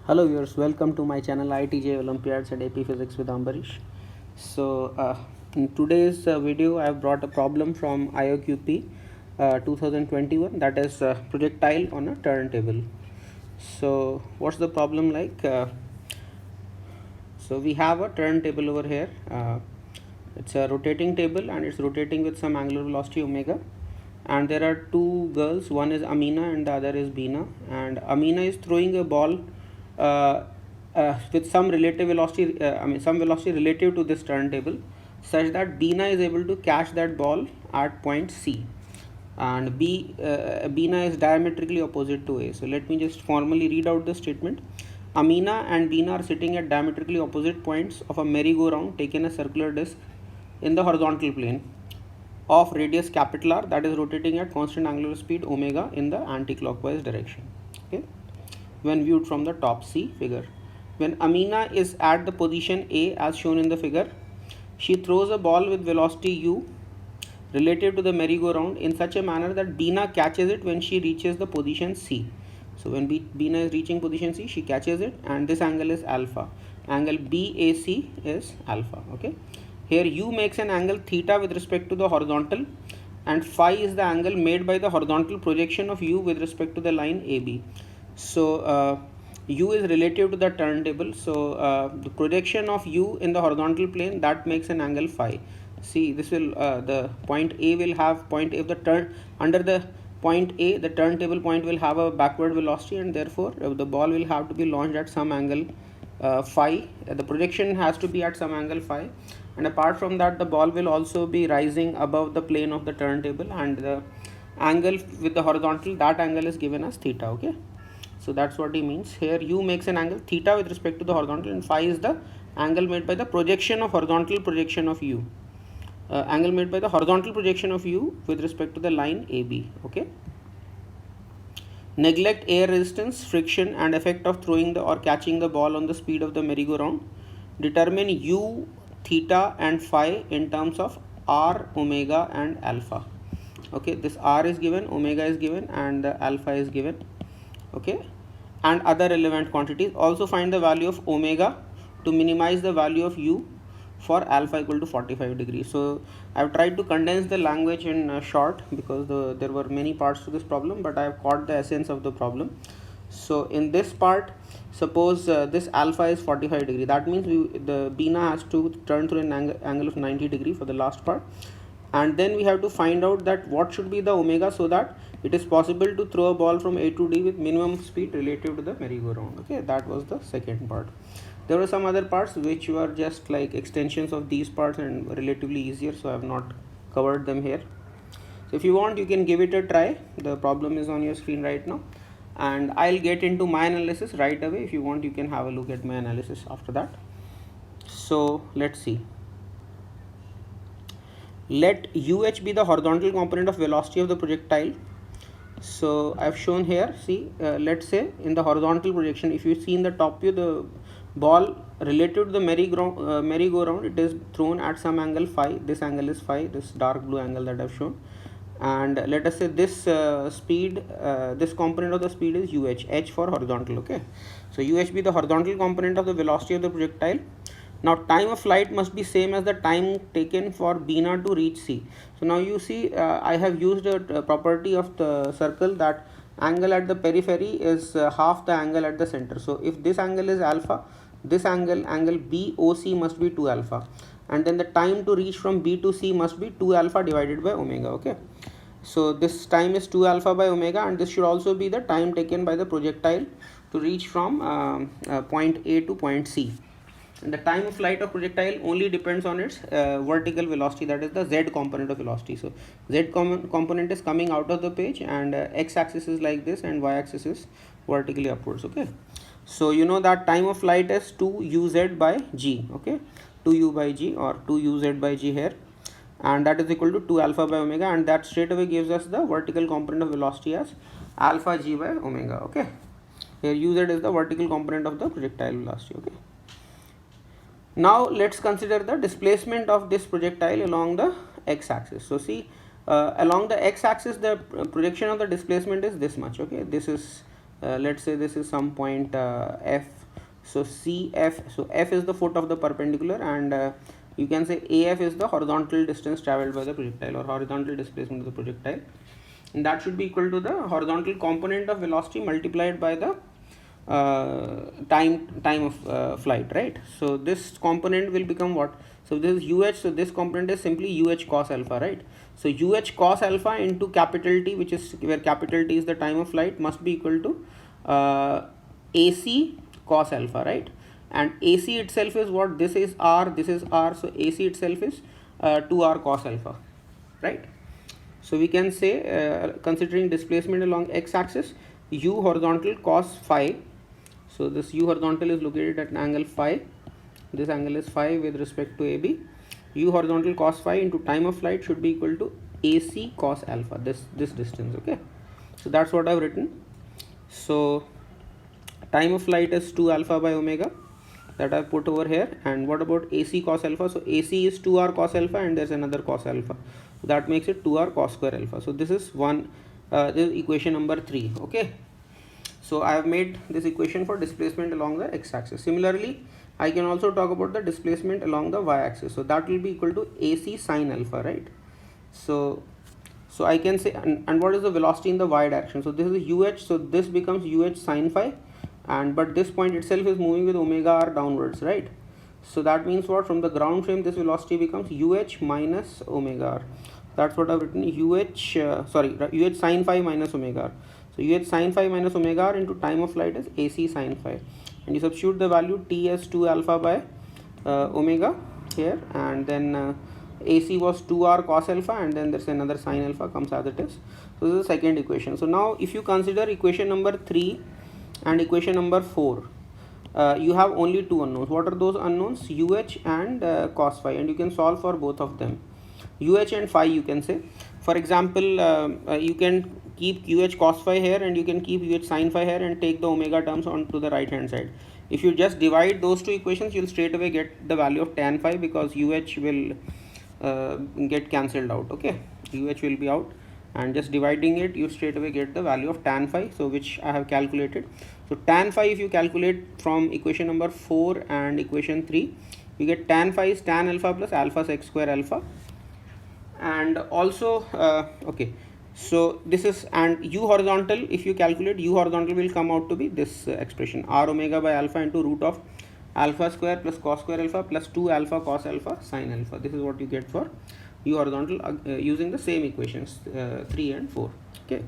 Hello viewers, welcome to my channel ITJ Olympiads and AP Physics with Ambarish. In today's video I have brought a problem from IOQP 2021, that is projectile on a turntable. So what's the problem like? So we have a turntable over here. It's a rotating table and it's rotating with some angular velocity omega, and there are two girls, one is Amina and the other is Beena, and Amina is throwing a ball uh, with some relative velocity, some velocity relative to this turntable, such that Beena is able to catch that ball at point C, and Beena is diametrically opposite to A. So let me just formally read out the statement. Amina and Beena are sitting at diametrically opposite points of a merry-go-round taking a circular disc in the horizontal plane of radius capital R, that is rotating at constant angular speed omega in the anti-clockwise direction. Okay, when viewed from the top C figure. When Amina is at the position A as shown in the figure, she throws a ball with velocity u relative to the merry-go-round in such a manner that Beena catches it when she reaches the position C. So when Beena is reaching position C, she catches it, and this angle is alpha. Angle BAC is alpha. Okay. Here u makes an angle theta with respect to the horizontal, and phi is the angle made by the horizontal projection of u with respect to the line AB. So u is relative to the turntable. So the projection of u in the horizontal plane, that makes an angle phi. See, this will the point A will have point A of the turn under the point A, the turntable point will have a backward velocity, and therefore the ball will have to be launched at some angle phi. The projection has to be at some angle phi, and apart from that the ball will also be rising above the plane of the turntable, and the angle with the horizontal, that angle is given as theta. Okay, so that's what he means here. U makes an angle theta with respect to the horizontal, and phi is the angle made by the projection of horizontal projection of u, angle made by the horizontal projection of u with respect to the line AB. Okay, neglect air resistance, friction and effect of throwing the or catching the ball on the speed of the merry-go-round. Determine u, theta and phi in terms of r, omega and alpha. Okay, this r is given, omega is given, and alpha is given. Okay, and other relevant quantities. Also find the value of omega to minimize the value of u for alpha equal to 45 degrees. So I have tried to condense the language in short, because there were many parts to this problem, but I have caught the essence of the problem. So in this part, suppose this alpha is 45 degree, that means the Beena has to turn through an angle of 90 degree for the last part, and then we have to find out that what should be the omega, so that it is possible to throw a ball from A to D with minimum speed relative to the merry-go-round. Okay, that was the second part. There were some other parts which were just like extensions of these parts and relatively easier, so I have not covered them here. So if you want, you can give it a try. The problem is on your screen right now, and I'll get into my analysis right away. If you want, you can have a look at my analysis after that. So let's see. Let UH be the horizontal component of velocity of the projectile. So I've shown here, see, let's say in the horizontal projection, if you see in the top view, the ball relative to the merry-go-round, it is thrown at some angle phi. This angle is phi, this dark blue angle that I've shown. And let us say this speed, this component of the speed is UH, H for horizontal. Okay, so UH be the horizontal component of the velocity of the projectile. Now time of flight must be same as the time taken for Beena to reach C. So now you see, I have used a property of the circle, that angle at the periphery is half the angle at the center. So if this angle is alpha, this angle BOC must be 2 alpha, and then the time to reach from B to C must be 2 alpha divided by omega. Okay, so this time is 2 alpha by omega, and this should also be the time taken by the projectile to reach from point A to point C. And the time of flight of projectile only depends on its vertical velocity, that is the z component of velocity. So z component is coming out of the page, and x axis is like this and y axis is vertically upwards. Okay, so you know that time of flight is 2uz by g. Okay, 2u by g or 2uz by g here, and that is equal to 2 alpha by omega, and that straight away gives us the vertical component of velocity as alpha g by omega. Okay, here uz is the vertical component of the projectile velocity. Okay, now let's consider the displacement of this projectile along the x-axis. So see, along the x-axis the projection of the displacement is this much. Okay, this is let's say this is some point f. So CF, so F is the foot of the perpendicular, and you can say AF is the horizontal distance traveled by the projectile, or horizontal displacement of the projectile, and that should be equal to the horizontal component of velocity multiplied by the time of flight, right? So this component will become what? So this is UH, so this component is simply UH cos alpha, right? So UH cos alpha into capital T, which is where capital T is the time of flight, must be equal to AC cos alpha, right? And AC itself is what? This is R, this is R, so AC itself is 2R cos alpha, right? So we can say, considering displacement along x-axis, U horizontal cos phi. So this U horizontal is located at an angle phi. This angle is phi with respect to AB. U horizontal cos phi into time of flight should be equal to AC cos alpha, this distance, okay? So that's what I've written. So time of flight is 2 alpha by omega, that I put over here. And what about AC cos alpha? So AC is 2R cos alpha, and there's another cos alpha, so that makes it 2R cos square alpha. So this is this is equation number 3, okay? So I have made this equation for displacement along the x-axis. Similarly, I can also talk about the displacement along the y-axis. So that will be equal to AC sin alpha, right? So I can say, and what is the velocity in the y direction? So this is UH, so this becomes UH sin phi, and but this point itself is moving with omega r downwards, right? So that means what? From the ground frame, this velocity becomes UH minus omega r. That's what I've written, UH sin phi minus omega r. So UH sin phi minus omega r into time of flight is AC sin phi, and you substitute the value T as 2 alpha by omega here, and then AC was 2R cos alpha, and then there's another sin alpha comes as it is. So this is the second equation. So now if you consider equation number 3 and equation number 4, you have only two unknowns. What are those unknowns? UH and cos phi, and you can solve for both of them. UH and phi, you can say. For example, you can keep UH cos phi here, and you can keep UH sin phi here, and take the omega terms onto the right hand side. If you just divide those two equations, you'll straight away get the value of tan phi, because UH will get cancelled out, okay? UH will be out, and just dividing it, you straight away get the value of tan phi, so which I have calculated. So tan phi, if you calculate from equation number 4 and equation 3, you get tan phi is tan alpha plus alpha sec square alpha. And also okay, so this is, and U horizontal, if you calculate U horizontal, will come out to be this expression, r omega by alpha into root of alpha square plus cos square alpha plus 2 alpha cos alpha sin alpha. This is what you get for U horizontal using the same equations 3 and 4, okay?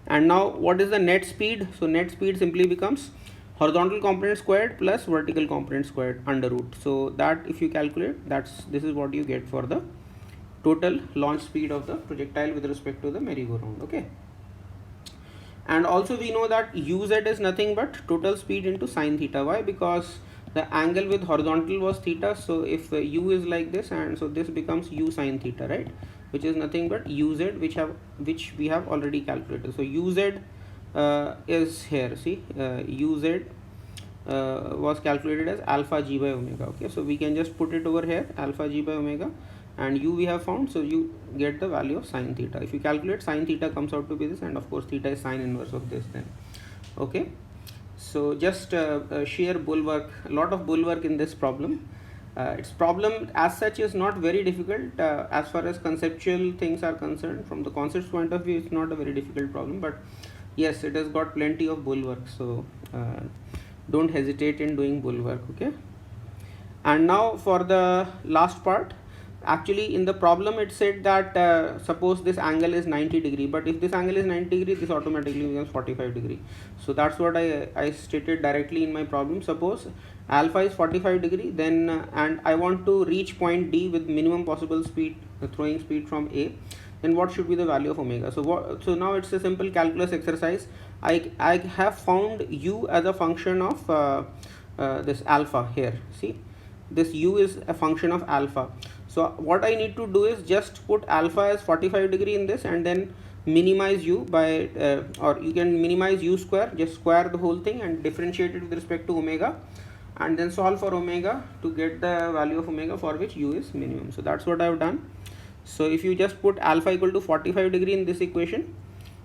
And now what is the net speed? So net speed simply becomes horizontal component squared plus vertical component squared under root. So that if you calculate, this is what you get for the total launch speed of the projectile with respect to the merry-go-round, okay? And also we know that uz is nothing but total speed into sine theta. Why? Because the angle with horizontal was theta, so if u is like this, and so this becomes u sine theta, right? Which is nothing but uz, which we have already calculated. So uz is here, see, uz was calculated as alpha g by omega, okay? So we can just put it over here, alpha g by omega, and u we have found, so you get the value of sine theta. If you calculate, sine theta comes out to be this, and of course theta is sine inverse of this then, okay? So just sheer bulwark, a lot of bulwark in this problem. Its problem as such is not very difficult as far as conceptual things are concerned. From the concepts point of view, it's not a very difficult problem, but yes, it has got plenty of bulwark, so don't hesitate in doing bulwark, okay? And now for the last part. Actually in the problem it said that suppose this angle is 90 degree, but if this angle is 90 degree, this automatically becomes 45 degree. So that's what I stated directly in my problem. Suppose alpha is 45 degree, then and I want to reach point D with minimum possible speed, throwing speed from A, then what should be the value of omega? So now it's a simple calculus exercise. I have found u as a function of this alpha here. See, this u is a function of alpha. So what I need to do is just put alpha as 45 degree in this, and then minimize u by or you can minimize u square, just square the whole thing and differentiate it with respect to omega, and then solve for omega to get the value of omega for which u is minimum. So that's what I have done. So if you just put alpha equal to 45 degree in this equation,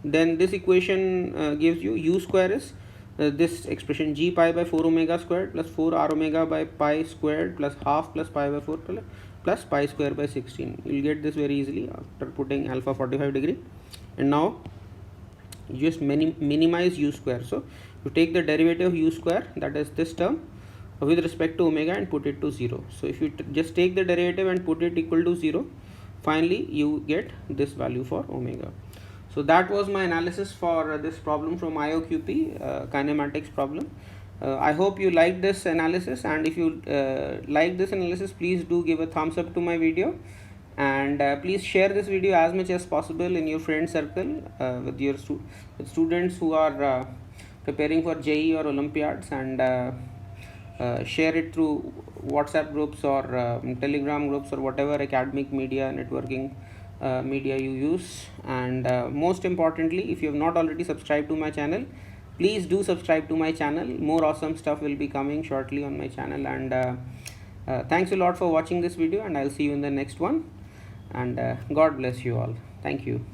then this equation gives you u square is this expression g pi by 4 omega squared plus 4 r omega by pi squared plus half plus pi by 4 plus pi square by 16. You will get this very easily after putting alpha 45 degree. And now you just minimize u square. So you take the derivative of u square, that is this term, with respect to omega, and put it to 0. So if you just take the derivative and put it equal to 0, finally you get this value for omega. So that was my analysis for this problem from IOQP, kinematics problem. I hope you liked this analysis, and if you like this analysis, please do give a thumbs up to my video, and please share this video as much as possible in your friend circle with your with students who are preparing for JEE or Olympiads, and share it through WhatsApp groups or Telegram groups or whatever academic media networking media you use. And most importantly, if you have not already subscribed to my channel, please do subscribe to my channel. More awesome stuff will be coming shortly on my channel. And thanks a lot for watching this video, and I'll see you in the next one. And God bless you all. Thank you.